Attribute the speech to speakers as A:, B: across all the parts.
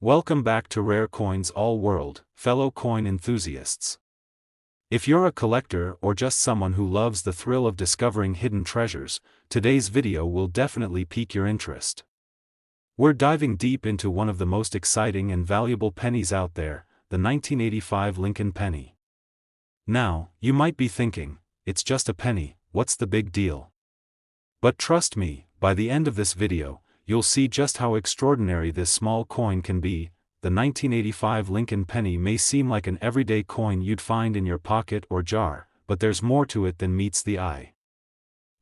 A: Welcome back to Rare Coins All World, fellow coin enthusiasts. If you're a collector or just someone who loves the thrill of discovering hidden treasures, today's video will definitely pique your interest. We're diving deep into one of the most exciting and valuable pennies out there, the 1985 Lincoln penny. Now, you might be thinking, it's just a penny, what's the big deal? But trust me, by the end of this video, you'll see just how extraordinary this small coin can be. The 1985 Lincoln penny may seem like an everyday coin you'd find in your pocket or jar, but there's more to it than meets the eye.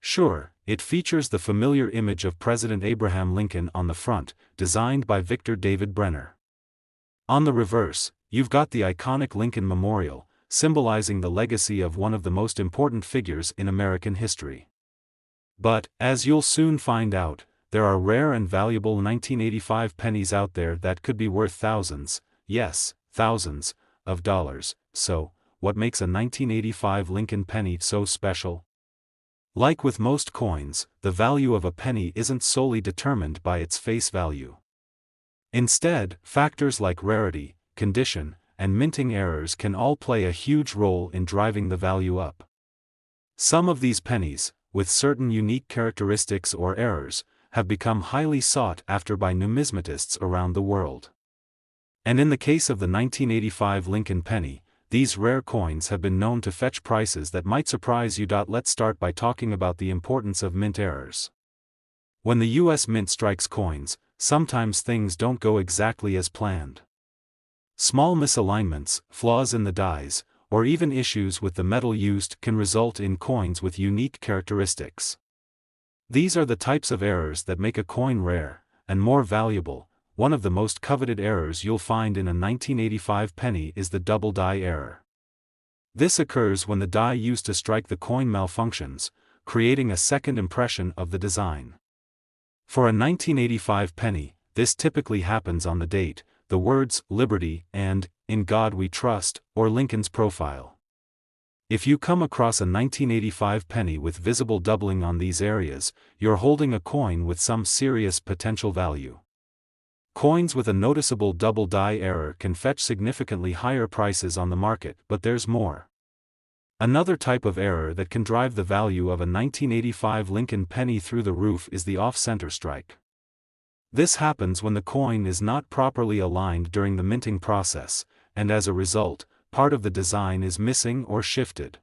A: Sure, it features the familiar image of President Abraham Lincoln on the front, designed by Victor David Brenner. On the reverse, you've got the iconic Lincoln Memorial, symbolizing the legacy of one of the most important figures in American history. But, as you'll soon find out, there are rare and valuable 1985 pennies out there that could be worth thousands, yes, thousands, of dollars. So, what makes a 1985 Lincoln penny so special? Like with most coins, the value of a penny isn't solely determined by its face value. Instead, factors like rarity, condition, and minting errors can all play a huge role in driving the value up. Some of these pennies, with certain unique characteristics or errors, have become highly sought after by numismatists around the world. And in the case of the 1985 Lincoln penny, these rare coins have been known to fetch prices that might surprise you. Let's start by talking about the importance of mint errors. When the US Mint strikes coins, sometimes things don't go exactly as planned. Small misalignments, flaws in the dies, or even issues with the metal used can result in coins with unique characteristics. These are the types of errors that make a coin rare, and more valuable. One of the most coveted errors you'll find in a 1985 penny is the double die error. This occurs when the die used to strike the coin malfunctions, creating a second impression of the design. For a 1985 penny, this typically happens on the date, the words "Liberty" and "In God We Trust," or Lincoln's profile. If you come across a 1985 penny with visible doubling on these areas, you're holding a coin with some serious potential value. Coins with a noticeable double die error can fetch significantly higher prices on the market, but there's more. Another type of error that can drive the value of a 1985 Lincoln penny through the roof is the off-center strike. This happens when the coin is not properly aligned during the minting process, and as a result, part of the design is missing or shifted.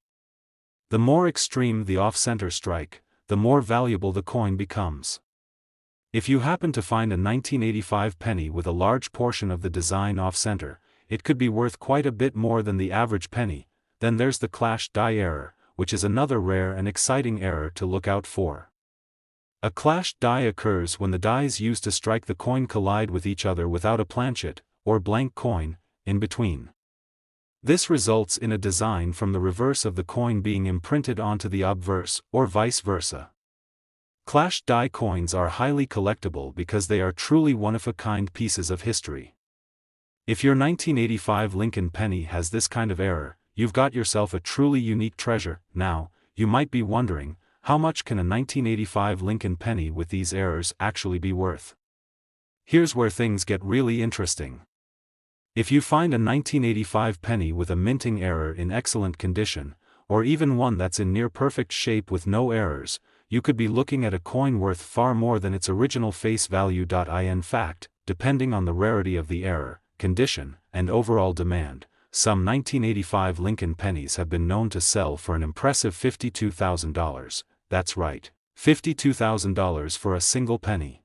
A: The more extreme the off-center strike, the more valuable the coin becomes. If you happen to find a 1985 penny with a large portion of the design off-center, it could be worth quite a bit more than the average penny. Then there's the clash die error, which is another rare and exciting error to look out for. A clash die occurs when the dies used to strike the coin collide with each other without a planchet, or blank coin, in between. This results in a design from the reverse of the coin being imprinted onto the obverse, or vice versa. Clash die coins are highly collectible because they are truly one-of-a-kind pieces of history. If your 1985 Lincoln penny has this kind of error, you've got yourself a truly unique treasure. Now, you might be wondering, how much can a 1985 Lincoln penny with these errors actually be worth? Here's where things get really interesting. If you find a 1985 penny with a minting error in excellent condition, or even one that's in near-perfect shape with no errors, you could be looking at a coin worth far more than its original face value. In fact, depending on the rarity of the error, condition, and overall demand, some 1985 Lincoln pennies have been known to sell for an impressive $52,000. That's right, $52,000 for a single penny.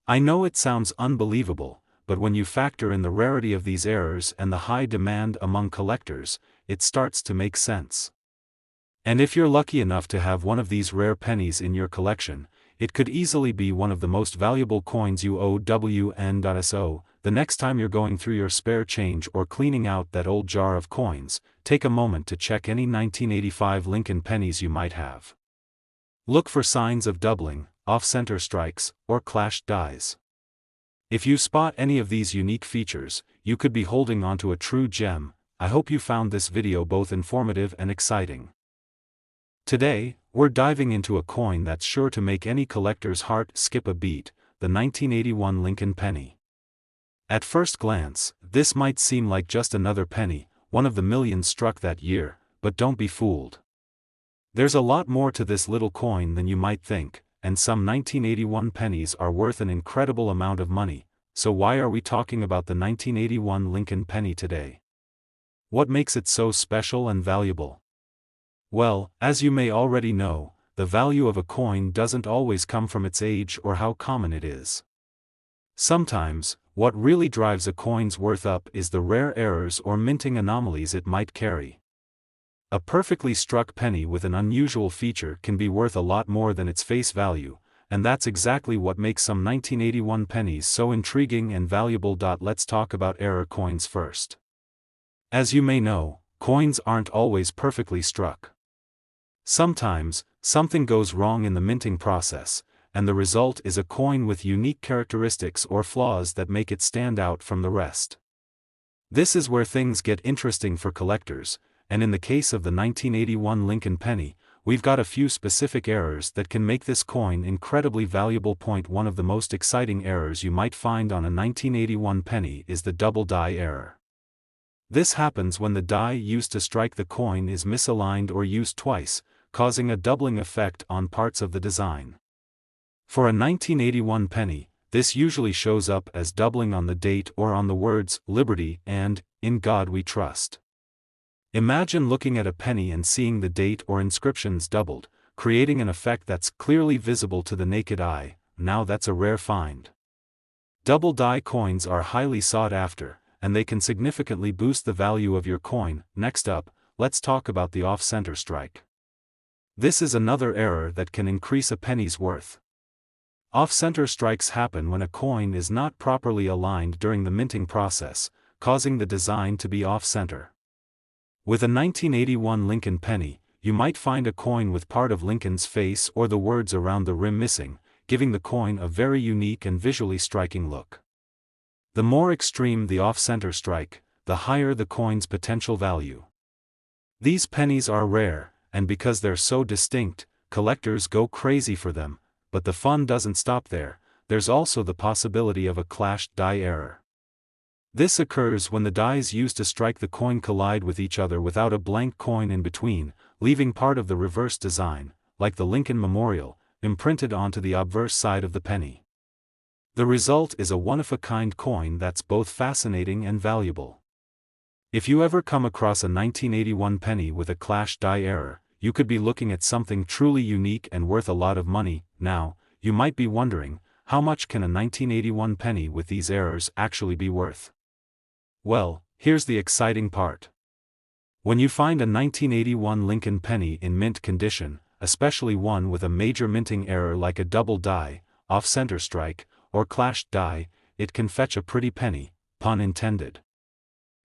A: I know it sounds unbelievable, but when you factor in the rarity of these errors and the high demand among collectors, it starts to make sense. And if you're lucky enough to have one of these rare pennies in your collection, it could easily be one of the most valuable coins you own. So, the next time you're going through your spare change or cleaning out that old jar of coins, take a moment to check any 1985 Lincoln pennies you might have. Look for signs of doubling, off-center strikes, or clashed dies. If you spot any of these unique features, you could be holding onto a true gem. I hope you found this video both informative and exciting. Today, we're diving into a coin that's sure to make any collector's heart skip a beat, the 1981 Lincoln penny. At first glance, this might seem like just another penny, one of the millions struck that year, but don't be fooled. There's a lot more to this little coin than you might think, and some 1981 pennies are worth an incredible amount of money. So why are we talking about the 1981 Lincoln penny today? What makes it so special and valuable? Well, as you may already know, the value of a coin doesn't always come from its age or how common it is. Sometimes, what really drives a coin's worth up is the rare errors or minting anomalies it might carry. A perfectly struck penny with an unusual feature can be worth a lot more than its face value, and that's exactly what makes some 1981 pennies so intriguing and valuable. Let's talk about error coins first. As you may know, coins aren't always perfectly struck. Sometimes, something goes wrong in the minting process, and the result is a coin with unique characteristics or flaws that make it stand out from the rest. This is where things get interesting for collectors, and in the case of the 1981 Lincoln penny, we've got a few specific errors that can make this coin incredibly valuable. One of the most exciting errors you might find on a 1981 penny is the double die error. This happens when the die used to strike the coin is misaligned or used twice, causing a doubling effect on parts of the design. For a 1981 penny, this usually shows up as doubling on the date or on the words "Liberty" and "In God We Trust." Imagine looking at a penny and seeing the date or inscriptions doubled, creating an effect that's clearly visible to the naked eye. Now that's a rare find. Double die coins are highly sought after, and they can significantly boost the value of your coin. Next up, let's talk about the off-center strike. This is another error that can increase a penny's worth. Off-center strikes happen when a coin is not properly aligned during the minting process, causing the design to be off-center. With a 1981 Lincoln penny, you might find a coin with part of Lincoln's face or the words around the rim missing, giving the coin a very unique and visually striking look. The more extreme the off-center strike, the higher the coin's potential value. These pennies are rare, and because they're so distinct, collectors go crazy for them, but the fun doesn't stop there. There's also the possibility of a clashed die error. This occurs when the dies used to strike the coin collide with each other without a blank coin in between, leaving part of the reverse design, like the Lincoln Memorial, imprinted onto the obverse side of the penny. The result is a one-of-a-kind coin that's both fascinating and valuable. If you ever come across a 1981 penny with a clashed die error, you could be looking at something truly unique and worth a lot of money. Now, you might be wondering, how much can a 1981 penny with these errors actually be worth? Well, here's the exciting part. When you find a 1981 Lincoln penny in mint condition, especially one with a major minting error like a double die, off-center strike, or clashed die, it can fetch a pretty penny, pun intended.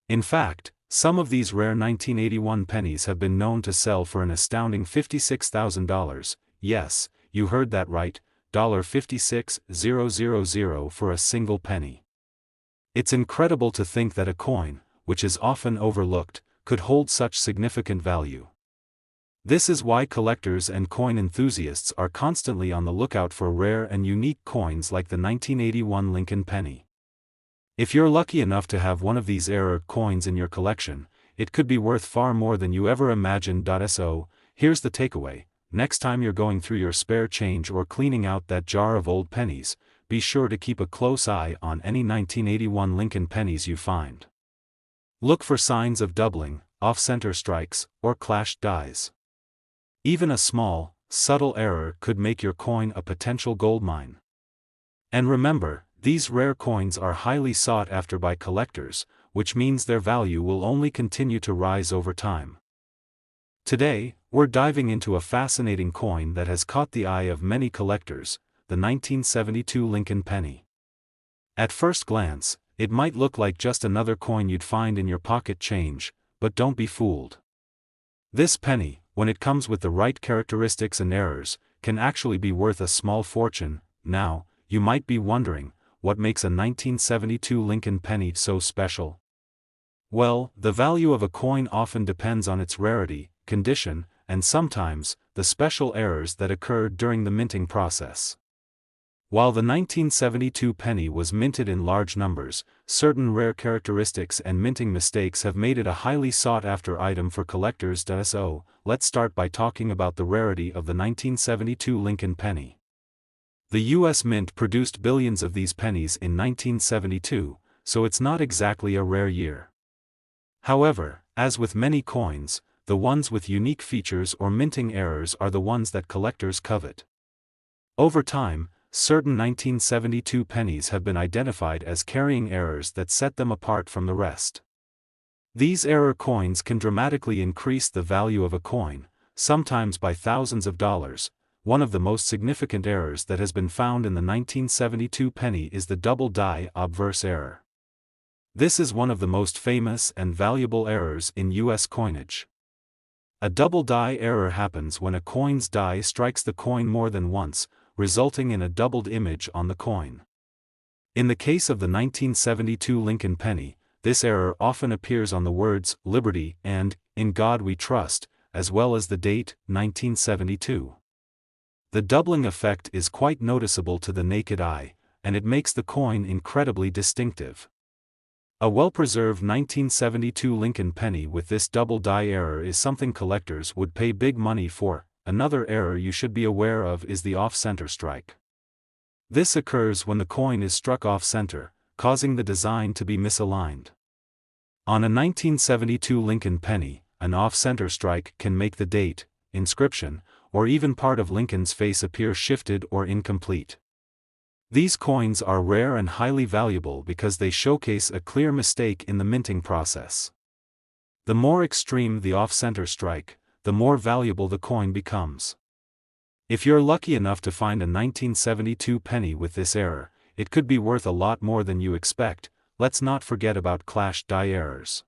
A: In fact, some of these rare 1981 pennies have been known to sell for an astounding $56,000, yes, you heard that right, $56,000 for a single penny. It's incredible to think that a coin, which is often overlooked, could hold such significant value. This is why collectors and coin enthusiasts are constantly on the lookout for rare and unique coins like the 1981 Lincoln penny. If you're lucky enough to have one of these error coins in your collection, it could be worth far more than you ever imagined. So, here's the takeaway: next time you're going through your spare change or cleaning out that jar of old pennies, be sure to keep a close eye on any 1981 Lincoln pennies you find. Look for signs of doubling, off-center strikes, or clashed dies. Even a small, subtle error could make your coin a potential goldmine. And remember, these rare coins are highly sought after by collectors, which means their value will only continue to rise over time. Today, we're diving into a fascinating coin that has caught the eye of many collectors, the 1972 Lincoln penny. At first glance, it might look like just another coin you'd find in your pocket change, but don't be fooled. This penny, when it comes with the right characteristics and errors, can actually be worth a small fortune. Now, you might be wondering, what makes a 1972 Lincoln penny so special? Well, the value of a coin often depends on its rarity, condition, and sometimes, the special errors that occurred during the minting process. While the 1972 penny was minted in large numbers, certain rare characteristics and minting mistakes have made it a highly sought-after item for collectors. So, let's start by talking about the rarity of the 1972 Lincoln penny. The U.S. Mint produced billions of these pennies in 1972, so it's not exactly a rare year. However, as with many coins, the ones with unique features or minting errors are the ones that collectors covet. Over time, certain 1972 pennies have been identified as carrying errors that set them apart from the rest. These error coins can dramatically increase the value of a coin, sometimes by thousands of dollars. One of the most significant errors that has been found in the 1972 penny is the double die obverse error. This is one of the most famous and valuable errors in U.S. coinage. A double die error happens when a coin's die strikes the coin more than once, resulting in a doubled image on the coin. In the case of the 1972 Lincoln penny, this error often appears on the words "Liberty" and "In God We Trust," as well as the date, 1972. The doubling effect is quite noticeable to the naked eye, and it makes the coin incredibly distinctive. A well-preserved 1972 Lincoln penny with this double die error is something collectors would pay big money for. Another error you should be aware of is the off-center strike. This occurs when the coin is struck off-center, causing the design to be misaligned. On a 1972 Lincoln penny, an off-center strike can make the date, inscription, or even part of Lincoln's face appear shifted or incomplete. These coins are rare and highly valuable because they showcase a clear mistake in the minting process. The more extreme the off-center strike, the more valuable the coin becomes. If you're lucky enough to find a 1972 penny with this error, it could be worth a lot more than you expect. Let's not forget about clashed die errors.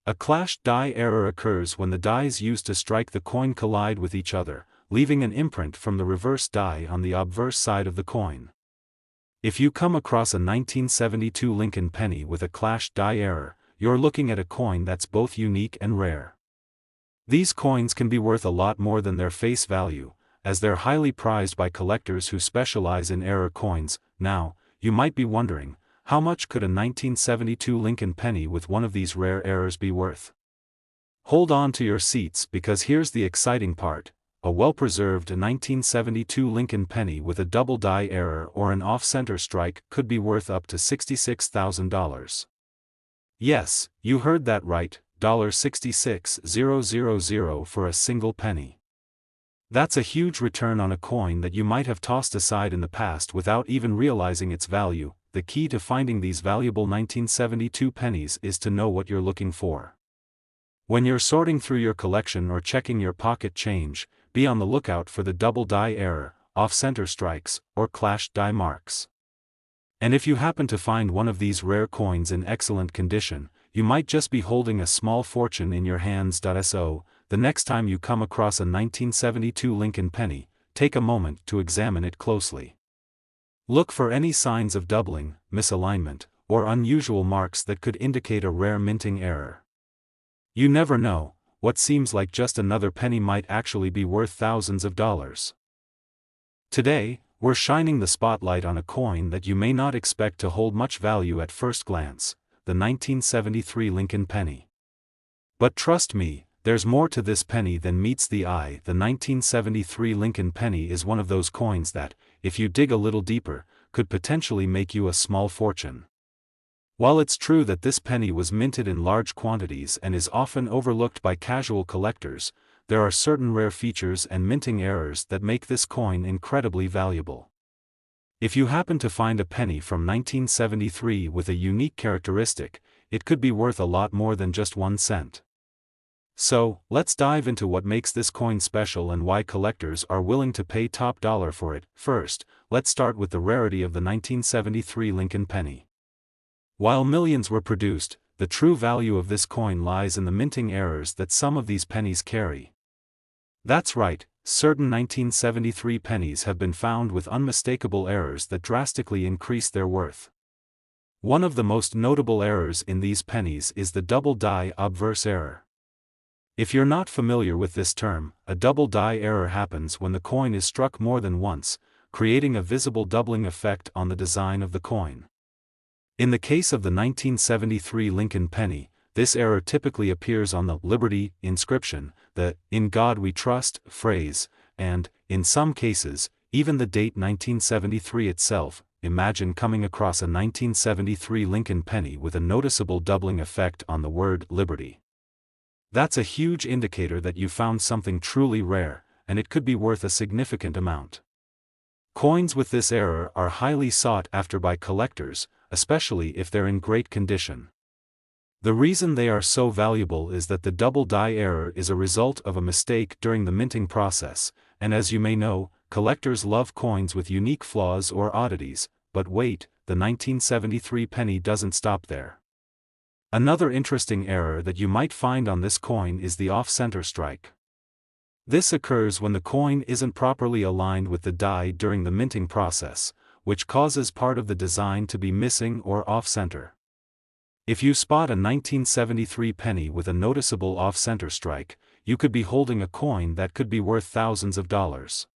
A: A clashed die error occurs when the dies used to strike the coin collide with each other, leaving an imprint from the reverse die on the obverse side of the coin. If you come across a 1972 Lincoln penny with a clashed die error, you're looking at a coin that's both unique and rare. These coins can be worth a lot more than their face value, as they're highly prized by collectors who specialize in error coins. Now, you might be wondering, how much could a 1972 Lincoln penny with one of these rare errors be worth? Hold on to your seats because here's the exciting part. A well-preserved 1972 Lincoln penny with a double die error or an off-center strike could be worth up to $66,000. Yes, you heard that right. $66,000 for a single penny. That's a huge return on a coin that you might have tossed aside in the past without even realizing its value. The key to finding these valuable 1972 pennies is to know what you're looking for. When you're sorting through your collection or checking your pocket change, be on the lookout for the double die error, off-center strikes, or clashed die marks. And if you happen to find one of these rare coins in excellent condition, you might just be holding a small fortune in your hands. So, the next time you come across a 1972 Lincoln penny, take a moment to examine it closely. Look for any signs of doubling, misalignment, or unusual marks that could indicate a rare minting error. You never know, what seems like just another penny might actually be worth thousands of dollars. Today, we're shining the spotlight on a coin that you may not expect to hold much value at first glance, the 1973 Lincoln penny. But trust me, there's more to this penny than meets the eye. The 1973 Lincoln penny is one of those coins that, if you dig a little deeper, could potentially make you a small fortune. While it's true that this penny was minted in large quantities and is often overlooked by casual collectors, there are certain rare features and minting errors that make this coin incredibly valuable. If you happen to find a penny from 1973 with a unique characteristic, it could be worth a lot more than just 1 cent. So, let's dive into what makes this coin special and why collectors are willing to pay top dollar for it. First, let's start with the rarity of the 1973 Lincoln penny. While millions were produced, the true value of this coin lies in the minting errors that some of these pennies carry. That's right, certain 1973 pennies have been found with unmistakable errors that drastically increase their worth. One of the most notable errors in these pennies is the double die obverse error. If you're not familiar with this term, a double die error happens when the coin is struck more than once, creating a visible doubling effect on the design of the coin. In the case of the 1973 Lincoln penny, this error typically appears on the "Liberty" inscription, the "In God We Trust" phrase, and, in some cases, even the date 1973 itself. Imagine coming across a 1973 Lincoln penny with a noticeable doubling effect on the word "Liberty." That's a huge indicator that you found something truly rare, and it could be worth a significant amount. Coins with this error are highly sought after by collectors, especially if they're in great condition. The reason they are so valuable is that the double die error is a result of a mistake during the minting process, and as you may know, collectors love coins with unique flaws or oddities. But wait, the 1973 penny doesn't stop there. Another interesting error that you might find on this coin is the off-center strike. This occurs when the coin isn't properly aligned with the die during the minting process, which causes part of the design to be missing or off-center. If you spot a 1973 penny with a noticeable off-center strike, you could be holding a coin that could be worth thousands of dollars.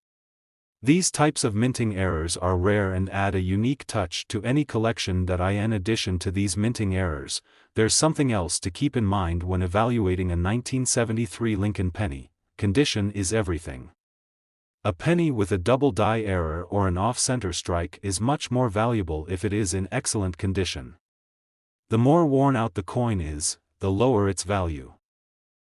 A: These types of minting errors are rare and add a unique touch to any collection that in addition to these minting errors, there's something else to keep in mind when evaluating a 1973 Lincoln penny. Condition is everything. A penny with a double die error or an off-center strike is much more valuable if it is in excellent condition. The more worn out the coin is, the lower its value.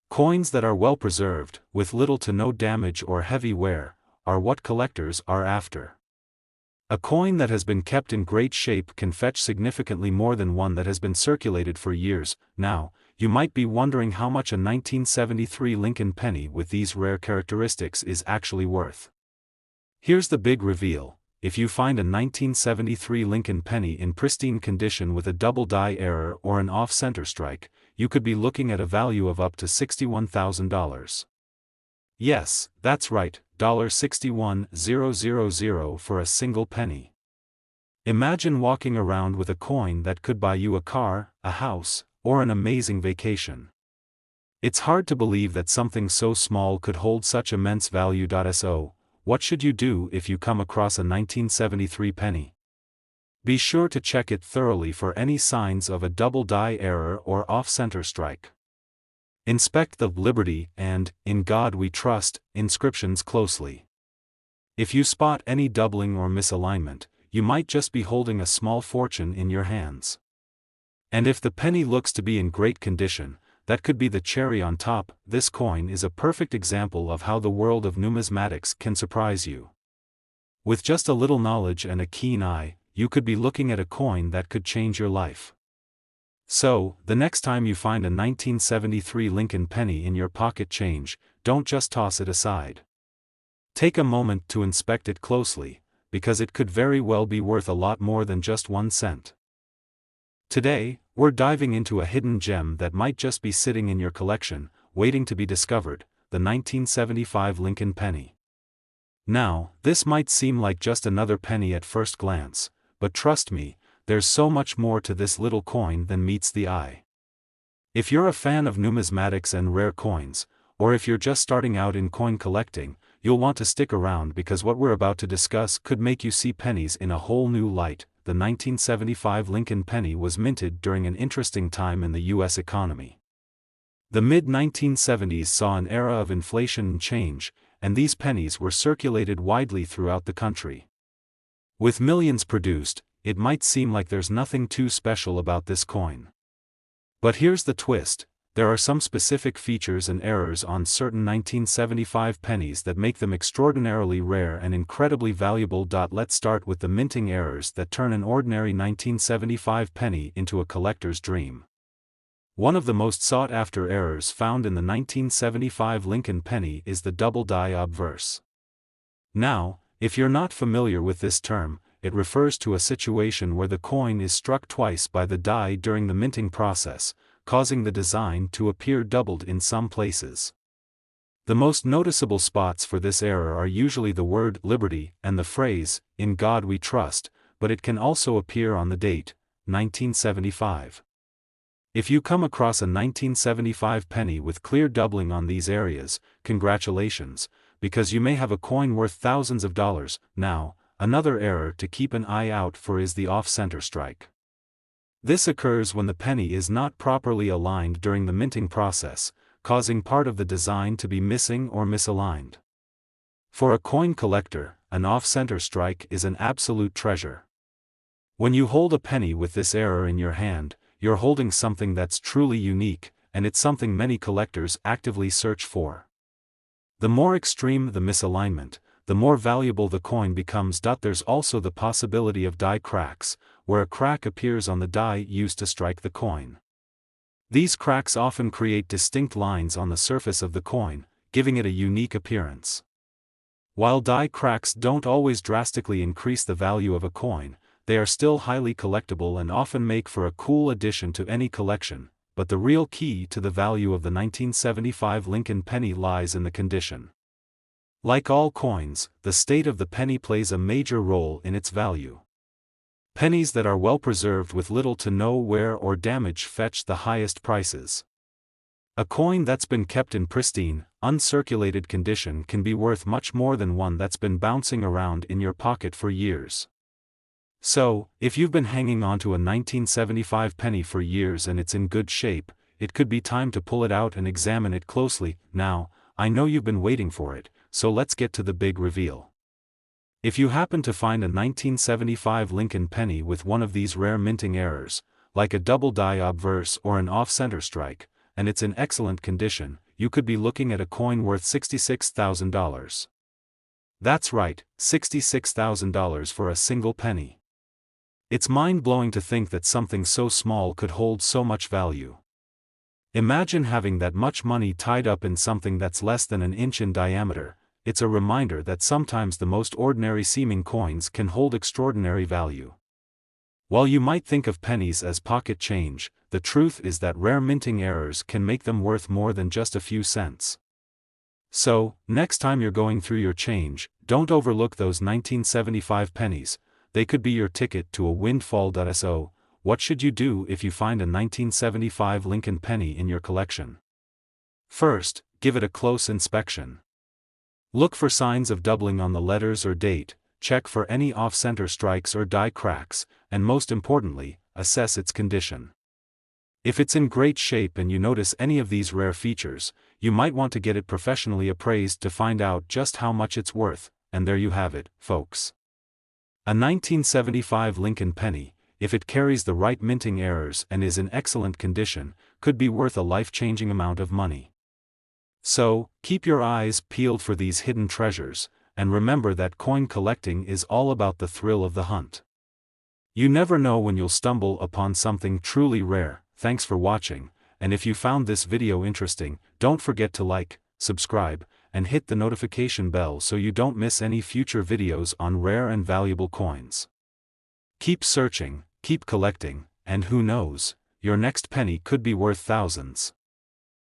A: Coins that are well preserved, with little to no damage or heavy wear, are what collectors are after. A coin that has been kept in great shape can fetch significantly more than one that has been circulated for years. Now, you might be wondering how much a 1973 Lincoln penny with these rare characteristics is actually worth. Here's the big reveal: if you find a 1973 Lincoln penny in pristine condition with a double die error or an off-center strike, you could be looking at a value of up to $61,000. Yes, that's right, $61,000 for a single penny. Imagine walking around with a coin that could buy you a car, a house, or an amazing vacation. It's hard to believe that something so small could hold such immense value. So, what should you do if you come across a 1973 penny? Be sure to check it thoroughly for any signs of a double die error or off-center strike. Inspect the "Liberty" and "In God We Trust" inscriptions closely. If you spot any doubling or misalignment, you might just be holding a small fortune in your hands. And if the penny looks to be in great condition, that could be the cherry on top. This coin is a perfect example of how the world of numismatics can surprise you. With just a little knowledge and a keen eye, you could be looking at a coin that could change your life. So, the next time you find a 1973 Lincoln penny in your pocket change, don't just toss it aside. Take a moment to inspect it closely, because it could very well be worth a lot more than just 1 cent. Today, we're diving into a hidden gem that might just be sitting in your collection, waiting to be discovered: the 1975 Lincoln penny. Now, this might seem like just another penny at first glance, but trust me, there's so much more to this little coin than meets the eye. If you're a fan of numismatics and rare coins, or if you're just starting out in coin collecting, you'll want to stick around because what we're about to discuss could make you see pennies in a whole new light. The 1975 Lincoln penny was minted during an interesting time in the U.S. economy. The mid-1970s saw an era of inflation and change, and these pennies were circulated widely throughout the country. With millions produced, it might seem like there's nothing too special about this coin. But here's the twist: there are some specific features and errors on certain 1975 pennies that make them extraordinarily rare and incredibly valuable. Let's start with the minting errors that turn an ordinary 1975 penny into a collector's dream. One of the most sought-after errors found in the 1975 Lincoln penny is the double die obverse. Now, if you're not familiar with this term, it refers to a situation where the coin is struck twice by the die during the minting process, causing the design to appear doubled in some places. The most noticeable spots for this error are usually the word "Liberty" and the phrase "In God We Trust," but it can also appear on the date, 1975. If you come across a 1975 penny with clear doubling on these areas, congratulations, because you may have a coin worth thousands of dollars. Now, another error to keep an eye out for is the off-center strike. This occurs when the penny is not properly aligned during the minting process, causing part of the design to be missing or misaligned. For a coin collector, an off-center strike is an absolute treasure. When you hold a penny with this error in your hand, you're holding something that's truly unique, and it's something many collectors actively search for. The more extreme the misalignment, the more valuable the coin becomes. There's also the possibility of die cracks, where a crack appears on the die used to strike the coin. These cracks often create distinct lines on the surface of the coin, giving it a unique appearance. While die cracks don't always drastically increase the value of a coin, they are still highly collectible and often make for a cool addition to any collection, but the real key to the value of the 1975 Lincoln penny lies in the condition. Like all coins, the state of the penny plays a major role in its value. Pennies that are well preserved with little to no wear or damage fetch the highest prices. A coin that's been kept in pristine, uncirculated condition can be worth much more than one that's been bouncing around in your pocket for years. So, if you've been hanging onto a 1975 penny for years and it's in good shape, it could be time to pull it out and examine it closely. Now, I know you've been waiting for it, so let's get to the big reveal. If you happen to find a 1975 Lincoln penny with one of these rare minting errors, like a double die obverse or an off-center strike, and it's in excellent condition, you could be looking at a coin worth $66,000. That's right, $66,000 for a single penny. It's mind-blowing to think that something so small could hold so much value. Imagine having that much money tied up in something that's less than an inch in diameter. It's a reminder that sometimes the most ordinary-seeming coins can hold extraordinary value. While you might think of pennies as pocket change, the truth is that rare minting errors can make them worth more than just a few cents. So, next time you're going through your change, don't overlook those 1975 pennies. They could be your ticket to a windfall. So, what should you do if you find a 1975 Lincoln penny in your collection? First, give it a close inspection. Look for signs of doubling on the letters or date, check for any off-center strikes or die cracks, and most importantly, assess its condition. If it's in great shape and you notice any of these rare features, you might want to get it professionally appraised to find out just how much it's worth. And there you have it, folks. A 1975 Lincoln penny, if it carries the right minting errors and is in excellent condition, could be worth a life-changing amount of money. So, keep your eyes peeled for these hidden treasures, and remember that coin collecting is all about the thrill of the hunt. You never know when you'll stumble upon something truly rare. Thanks for watching, and if you found this video interesting, don't forget to like, subscribe, and hit the notification bell so you don't miss any future videos on rare and valuable coins. Keep searching, keep collecting, and who knows, your next penny could be worth thousands.